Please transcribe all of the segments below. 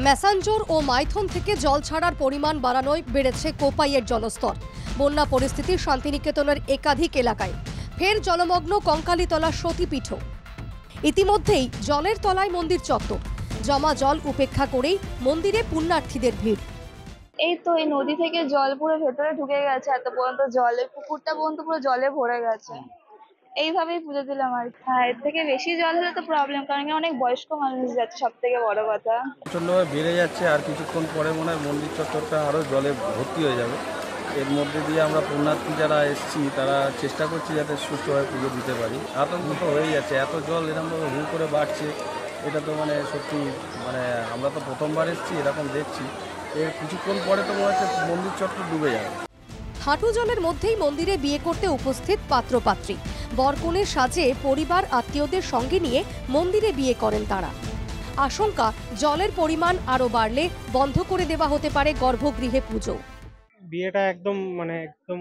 ম্যাসাঞ্জোর ও মাইথন থেকে জল ছাড়ার পরিমাণ বাড়ানোয় বেড়েছে কোপাইয়ের জলস্তর। বন্যা পরিস্থিতি শান্তিনিকেতনের একাধিক এলাকায়। ফের জলমগ্ন কঙ্কালীতলা সতীপীঠ। ইতিমধ্যেই জলের তলায় মন্দির চত্বর। জমা জল উপেক্ষা করেই মন্দিরে পুণ্যার্থীদের ভিড়। এই তো এই নদী থেকে জল পুরো ভেতরে ঢুকে গেছে, এত পর্যন্ত জলে পুকুরটা পর্যন্ত পুরো জলে ভরে গেছে। এইভাবেই পুজো দিলাম আর কি। এর থেকে বেশি জল হলে তো প্রবলেম, কারণ কি অনেক বয়স্ক মানুষ যাচ্ছে, সব থেকে বড় কথা। প্রচণ্ডভাবে বেড়ে যাচ্ছে, আর কিছুক্ষণ পরে মনে হয় মন্দির চত্বরটা আরও জলে ভর্তি হয়ে যাবে। এর মধ্যে দিয়ে আমরা পুণ্যার্থী যারা এসেছি তারা চেষ্টা করছি যাতে সুষ্ঠুভাবে পুজো দিতে পারি। আতঙ্ক তো হয়ে যাচ্ছে, এত জল এরকমভাবে হু করে বাড়ছে, এটা তো মানে সত্যি মানে আমরা তো প্রথমবার এসেছি, এরকম দেখছি। এর কিছুক্ষণ পরে তো মনে হচ্ছে মন্দির চত্বর ডুবে যাবে। হাঁটু জলের মধ্যেই মন্দিরে বিয়ে করতে উপস্থিত পাত্রপাত্রী। বরকনের সাজে পরিবার আত্মীয়দের সঙ্গে নিয়ে মন্দিরে বিয়ে করেন তারা। আশঙ্কা, জলের পরিমাণ আরও বাড়লে বন্ধ করে দেওয়া হতে পারে গর্ভগৃহে পুজো। বিয়েটা একদম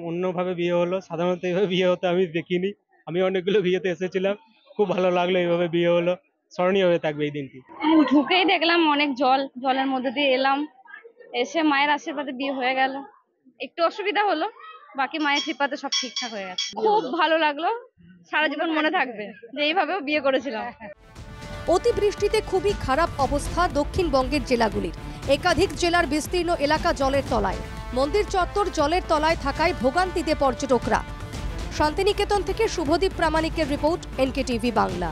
অন্যভাবে বিয়ে হলো। সাধারণত এইভাবে বিয়ে হতে আমি দেখিনি। আমি অনেকগুলো বিয়েতে এসেছিলাম, খুব ভালো লাগলো এইভাবে বিয়ে হলো। স্মরণীয় হয়ে থাকবে এই দিনটি। ঢুকেই দেখলাম অনেক জলের মধ্যে দিয়ে এলাম, এসে মায়ের আশীর্বাদে বিয়ে হয়ে গেল। একটু অসুবিধা হলো, বাকি মায়ের কৃপাতে সব ঠিকঠাক হয়ে গেছে। খুব ভালো লাগলো, সারা জীবন মনে থাকবে যে এইভাবেও বিয়ে করেছিলাম। অতিবৃষ্টিতে খুবই খারাপ অবস্থা দক্ষিণবঙ্গের জেলাগুলির। একাধিক জেলার বিস্তীর্ণ এলাকা জলের তলায়। মন্দির চত্বর জলের তলায় থাকায় ভোগান্তিতে পর্যটকরা। শান্তিনিকেতন থেকে শুভদীপ প্রামাণিকের রিপোর্ট, NKTV বাংলা।